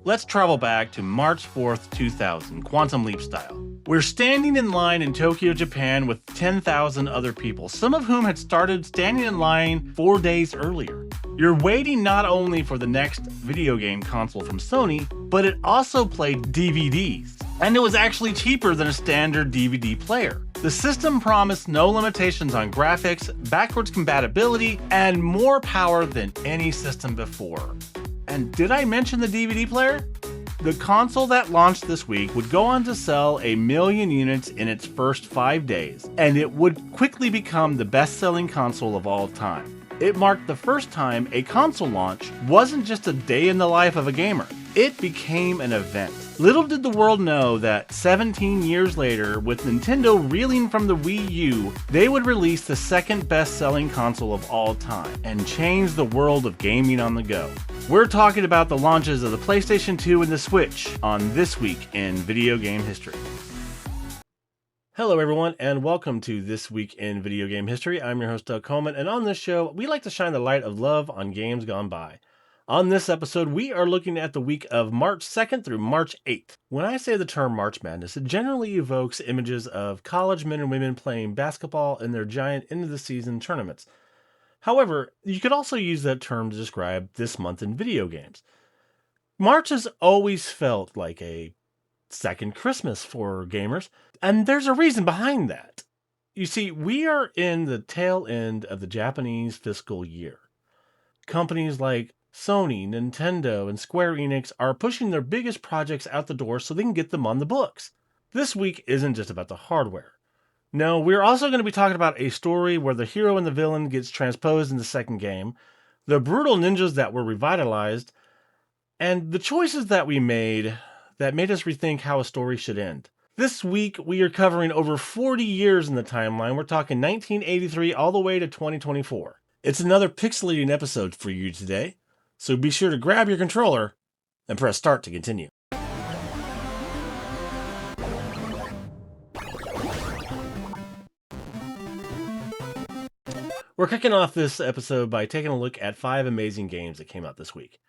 Let's travel back to March 4th, 2000, Quantum Leap style. We're standing in line in Tokyo, Japan with 10,000 other people, some of whom had started standing in line 4 days earlier. You're waiting not only for the next video game console from Sony, but it also played DVDs. And it was actually cheaper than a standard DVD player. The system promised no limitations on graphics, backwards compatibility, and more power than any system before. And did I mention the DVD player? The console that launched this week would go on to sell 1 million units in its first 5 days, and it would quickly become the best-selling console of all time. It marked the first time a console launch wasn't just a day in the life of a gamer. It became an event. Little did the world know that 17 years later, with Nintendo reeling from the Wii U, they would release the second best-selling console of all time and change the world of gaming on the go. We're talking about the launches of the PlayStation 2 and the Switch on This Week in Video Game History. Hello everyone, and welcome to This Week in Video Game History. I'm your host Doug Coleman, and on this show, we like to shine the light of love on games gone by. On this episode, we are looking at the week of March 2nd through March 8th. When I say the term March Madness, it generally evokes images of college men and women playing basketball in their giant end-of-the-season tournaments. However, you could also use that term to describe this month in video games. March has always felt like a second Christmas for gamers, and there's a reason behind that. You see, we are in the tail end of the Japanese fiscal year. Companies like Sony, Nintendo, and Square Enix are pushing their biggest projects out the door so they can get them on the books. This week isn't just about the hardware. No, we're also going to be talking about a story where the hero and the villain gets transposed in the second game, the brutal ninjas that were revitalized, and the choices that we made that made us rethink how a story should end. This week, we are covering over 40 years in the timeline. We're talking 1983 all the way to 2024. It's another pixelating episode for you today, so be sure to grab your controller and press start to continue. We're kicking off this episode by taking a look at 5 amazing games that came out this week.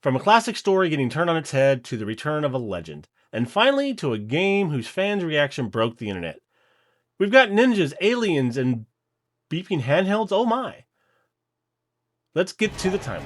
From a classic story getting turned on its head to the return of a legend, and finally to a game whose fans' reaction broke the internet. We've got ninjas, aliens, and beeping handhelds, oh my. Let's get to the timeline.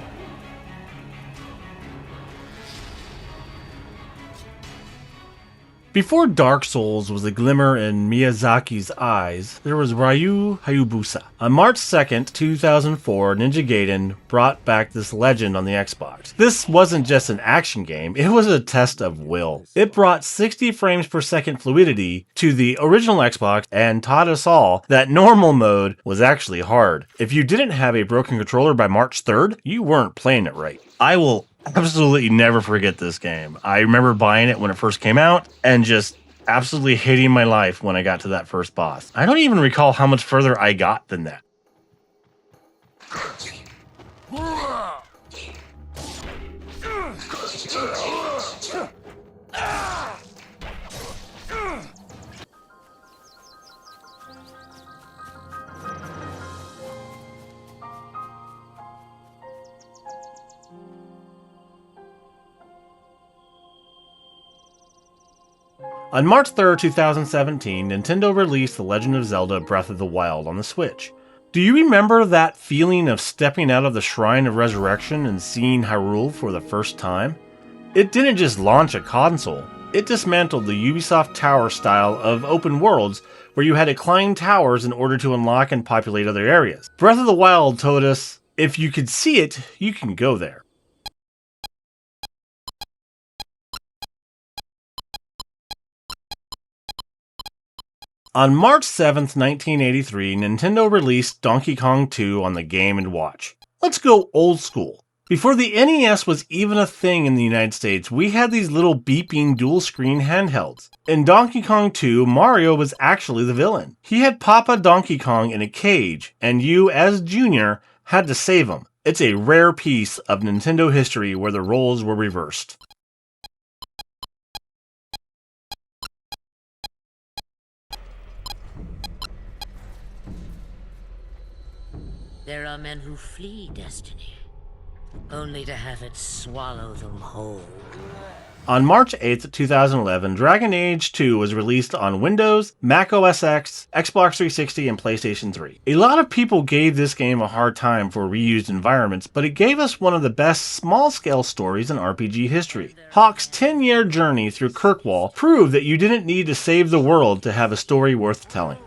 Before Dark Souls was a glimmer in Miyazaki's eyes, there was Ryu Hayabusa. On March 2nd, 2004, Ninja Gaiden brought back this legend on the Xbox. This wasn't just an action game, it was a test of will. It brought 60 frames per second fluidity to the original Xbox and taught us all that normal mode was actually hard. If you didn't have a broken controller by March 3rd, you weren't playing it right. I will absolutely never forget this game. I remember buying it when it first came out and just absolutely hating my life when I got to that first boss. I don't even recall how much further I got than that. On March 3rd, 2017, Nintendo released The Legend of Zelda Breath of the Wild on the Switch. Do you remember that feeling of stepping out of the Shrine of Resurrection and seeing Hyrule for the first time? It didn't just launch a console, it dismantled the Ubisoft Tower style of open worlds where you had to climb towers in order to unlock and populate other areas. Breath of the Wild told us, if you could see it, you can go there. On March 7th, 1983, Nintendo released Donkey Kong 2 on the Game & Watch. Let's go old school. Before the NES was even a thing in the United States, we had these little beeping dual-screen handhelds. In Donkey Kong 2, Mario was actually the villain. He had Papa Donkey Kong in a cage, and you, as Junior, had to save him. It's a rare piece of Nintendo history where the roles were reversed. There are men who flee destiny, only to have it swallow them whole. On March 8th, 2011, Dragon Age 2 was released on Windows, Mac OS X, Xbox 360, and PlayStation 3. A lot of people gave this game a hard time for reused environments, but it gave us one of the best small-scale stories in RPG history. Hawke's 10-year journey through Kirkwall proved that you didn't need to save the world to have a story worth telling.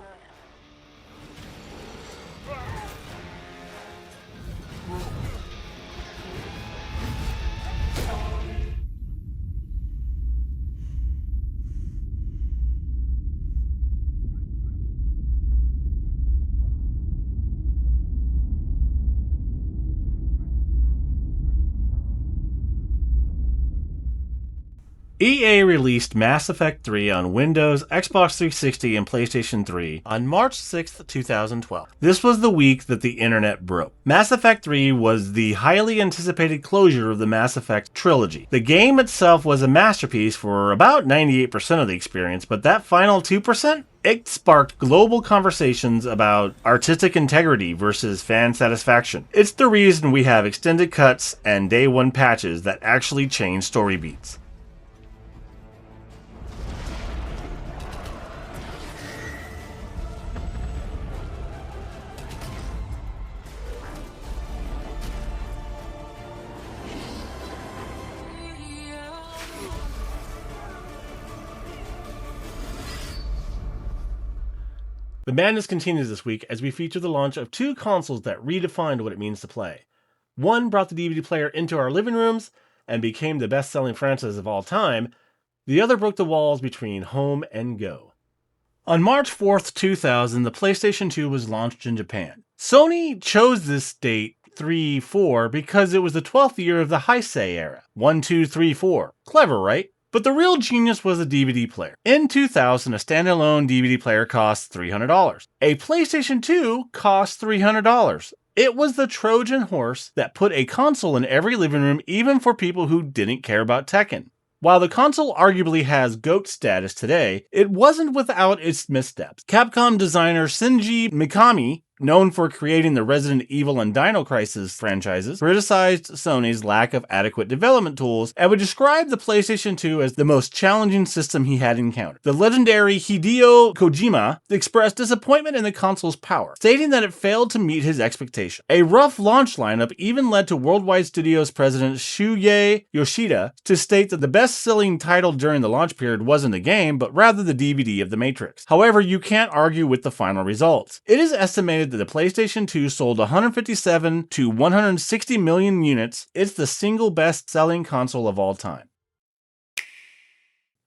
EA released Mass Effect 3 on Windows, Xbox 360, and PlayStation 3 on March 6, 2012. This was the week that the internet broke. Mass Effect 3 was the highly anticipated closure of the Mass Effect trilogy. The game itself was a masterpiece for about 98% of the experience, but that final 2%? It sparked global conversations about artistic integrity versus fan satisfaction. It's the reason we have extended cuts and day one patches that actually change story beats. The madness continues this week as we feature the launch of two consoles that redefined what it means to play. One brought the DVD player into our living rooms and became the best-selling franchise of all time. The other broke the walls between home and go. On March 4th, 2000, the PlayStation 2 was launched in Japan. Sony chose this date 3-4 because it was the 12th year of the Heisei era. 1, 2, 3, 4. Clever, right? But the real genius was a DVD player. In 2000, a standalone DVD player cost $300. A PlayStation 2 cost $300. It was the Trojan horse that put a console in every living room, even for people who didn't care about Tekken. While the console arguably has GOAT status today, it wasn't without its missteps. Capcom designer Shinji Mikami, known for creating the Resident Evil and Dino Crisis franchises, criticized Sony's lack of adequate development tools and would describe the PlayStation 2 as the most challenging system he had encountered. The legendary Hideo Kojima expressed disappointment in the console's power, stating that it failed to meet his expectations. A rough launch lineup even led to Worldwide Studios president Shuhei Yoshida to state that the best-selling title during the launch period wasn't the game, but rather the DVD of The Matrix. However, you can't argue with the final results. It is estimated that the PlayStation 2 sold 157 to 160 million units. It's the single best-selling console of all time.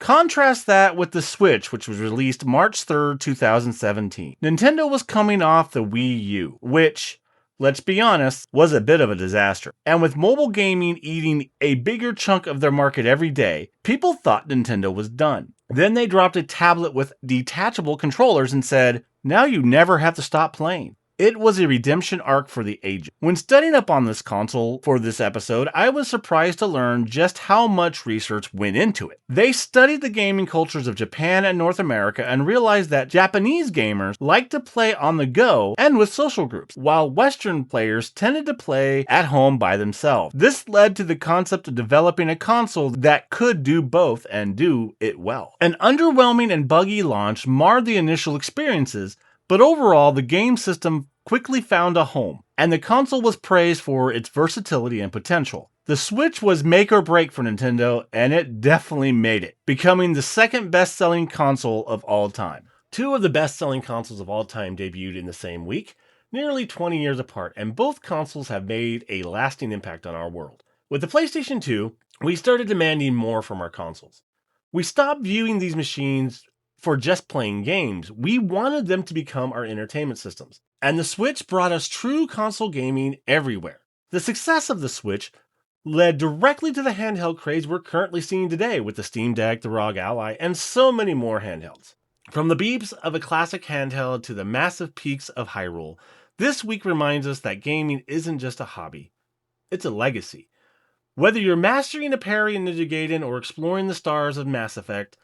Contrast that with the Switch, which was released March 3rd, 2017. Nintendo was coming off the Wii U, which, let's be honest, was a bit of a disaster. And with mobile gaming eating a bigger chunk of their market every day, people thought Nintendo was done. Then they dropped a tablet with detachable controllers and said, now you never have to stop playing. It was a redemption arc for the ages. When studying up on this console for this episode, I was surprised to learn just how much research went into it. They studied the gaming cultures of Japan and North America and realized that Japanese gamers like to play on the go and with social groups, while Western players tended to play at home by themselves. This led to the concept of developing a console that could do both and do it well. An underwhelming and buggy launch marred the initial experiences, but overall, the game system quickly found a home, and the console was praised for its versatility and potential. The Switch was make or break for Nintendo, and it definitely made it, becoming the second best-selling console of all time. Two of the best-selling consoles of all time debuted in the same week, nearly 20 years apart, and both consoles have made a lasting impact on our world. With the PlayStation 2, we started demanding more from our consoles. We stopped viewing these machines for just playing games. We wanted them to become our entertainment systems. And the Switch brought us true console gaming everywhere. The success of the Switch led directly to the handheld craze we're currently seeing today with the Steam Deck, the ROG Ally, and so many more handhelds. From the beeps of a classic handheld to the massive peaks of Hyrule, this week reminds us that gaming isn't just a hobby, it's a legacy. Whether you're mastering a parry in Ninja Gaiden or exploring the stars of Mass Effect,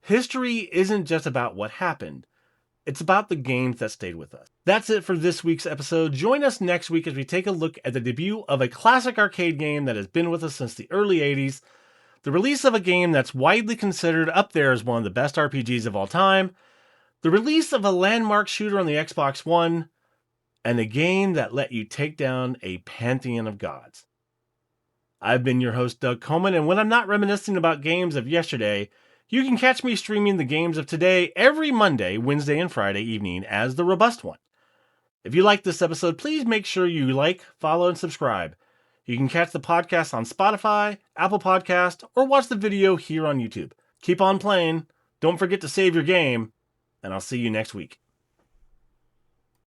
history isn't just about what happened. It's about the games that stayed with us. That's it for this week's episode. Join us next week as we take a look at the debut of a classic arcade game that has been with us since the early 80s, the release of a game that's widely considered up there as one of the best RPGs of all time, the release of a landmark shooter on the Xbox One, and a game that let you take down a pantheon of gods. I've been your host, Doug Coleman, and when I'm not reminiscing about games of yesterday, you can catch me streaming the games of today every Monday, Wednesday, and Friday evening as the Robust One. If you like this episode, please make sure you like, follow, and subscribe. You can catch the podcast on Spotify, Apple Podcast, or watch the video here on YouTube. Keep on playing, don't forget to save your game, and I'll see you next week.